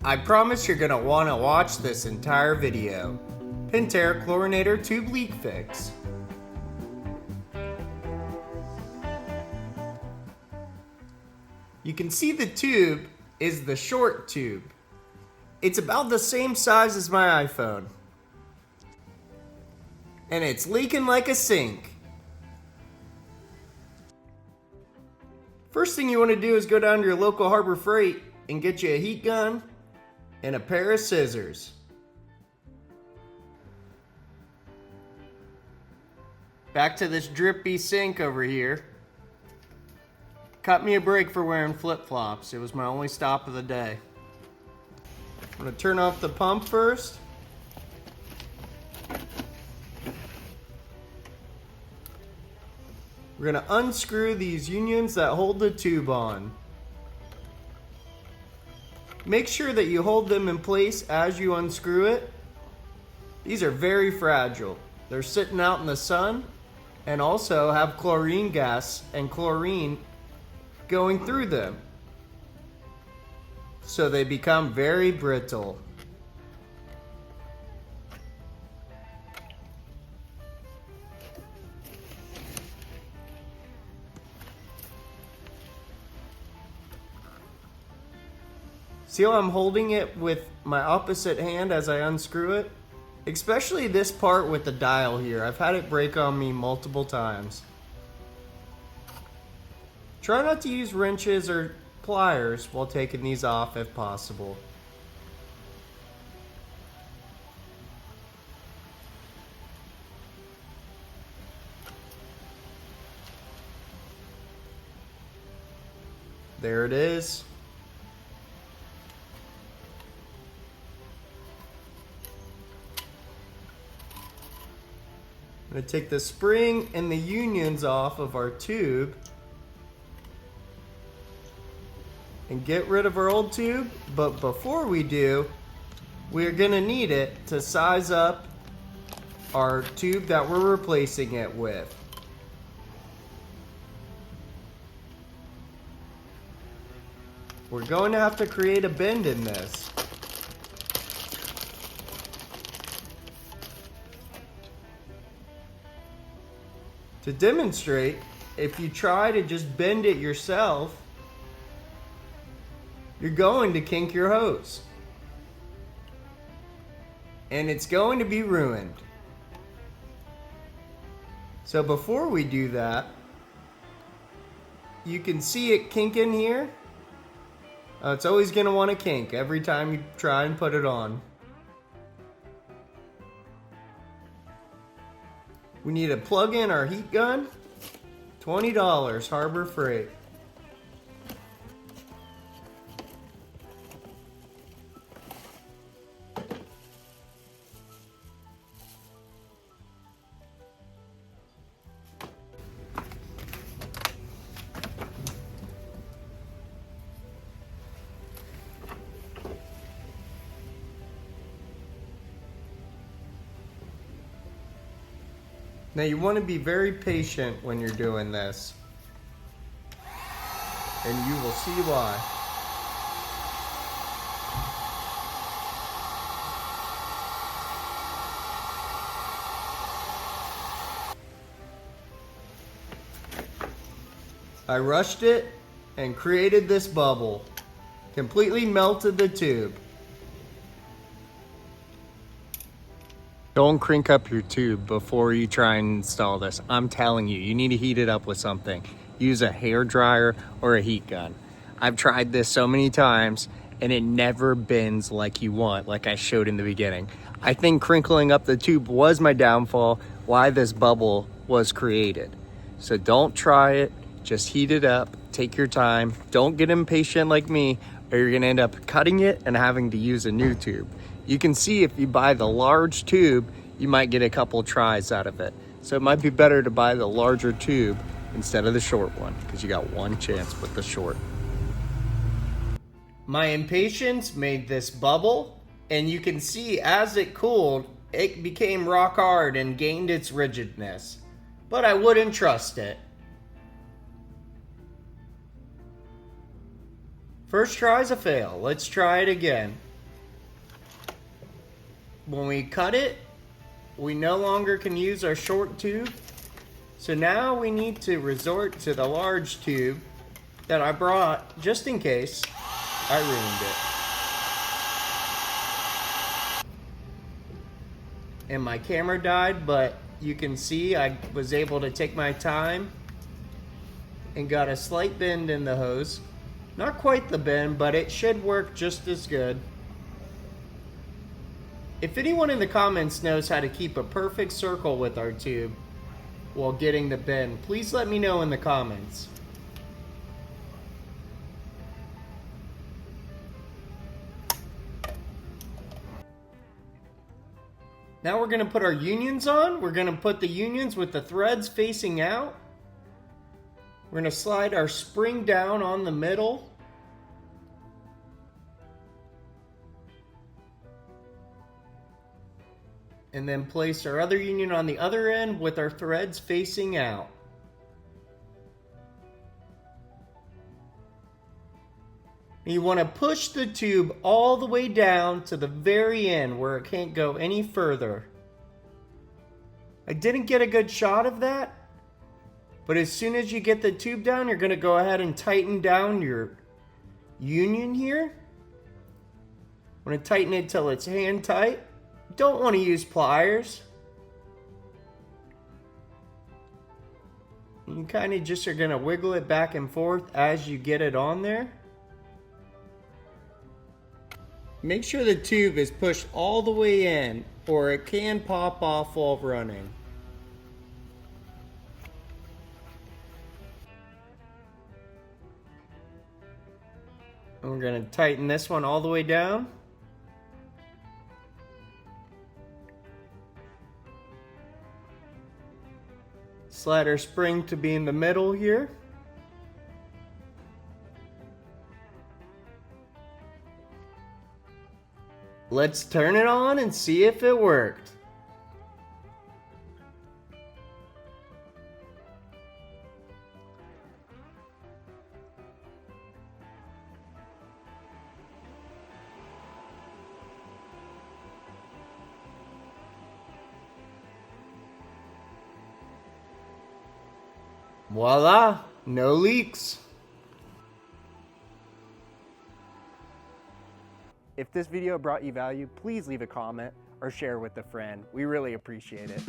I promise you're gonna wanna watch this entire video. Pentair Chlorinator Tube Leak Fix. You can see the tube is the short tube. It's about the same size as my iPhone. And it's leaking like a sink. First thing you want to do is go down to your local Harbor Freight and get you a heat gun and a pair of scissors. Back to this drippy sink over here. Cut me a break for wearing flip-flops. It was my only stop of the day. I'm going to turn off the pump first. We're going to unscrew these unions that hold the tube on. Make sure that you hold them in place as you unscrew it. These are very fragile. They're sitting out in the sun and also have chlorine gas and chlorine going through them. So they become very brittle. See how I'm holding it with my opposite hand as I unscrew it? Especially this part with the dial here. I've had it break on me multiple times. Try not to use wrenches or pliers while taking these off if possible. There it is. I'm going to take the spring and the unions off of our tube and get rid of our old tube, but before we do, we're going to need it to size up our tube that we're replacing it with. We're going to have to create a bend in this. To demonstrate, if you try to just bend it yourself, you're going to kink your hose. And it's going to be ruined. So before we do that, you can see it kinking here. It's always going to want to kink every time you try and put it on. We need to plug in our heat gun. $20, Harbor Freight. Now you want to be very patient when you're doing this, and you will see why. I rushed it and created this bubble, completely melted the tube. Don't crink up your tube before you try and install this. I'm telling you, you need to heat it up with something. Use a hair dryer or a heat gun. I've tried this so many times and it never bends like you want, like I showed in the beginning. I think crinkling up the tube was my downfall, why this bubble was created. So don't try it, just heat it up, take your time. Don't get impatient like me, or you're gonna end up cutting it and having to use a new tube. You can see if you buy the large tube, you might get a couple tries out of it. So it might be better to buy the larger tube instead of the short one, because you got one chance with the short. My impatience made this bubble, and you can see as it cooled, it became rock hard and gained its rigidness. But I wouldn't trust it. First try's a fail. Let's try it again. When we cut it, we no longer can use our short tube. So now we need to resort to the large tube that I brought just in case I ruined it. And my camera died, but you can see I was able to take my time and got a slight bend in the hose. Not quite the bend, but it should work just as good. If anyone in the comments knows how to keep a perfect circle with our tube while getting the bend, please let me know in the comments. Now we're going to put our unions on. We're going to put the unions with the threads facing out. We're going to slide our spring down on the middle. And then place our other union on the other end with our threads facing out. You want to push the tube all the way down to the very end where it can't go any further. I didn't get a good shot of that, but as soon as you get the tube down, you're going to go ahead and tighten down your union here. I'm going to tighten it till it's hand tight. Don't want to use pliers. You kind of just are going to wiggle it back and forth as you get it on there. Make sure the tube is pushed all the way in or it can pop off while running. And we're going to tighten this one all the way down. Slide our spring to be in the middle here. Let's turn it on and see if it worked. Voila, no leaks. If this video brought you value, please leave a comment or share with a friend. We really appreciate it.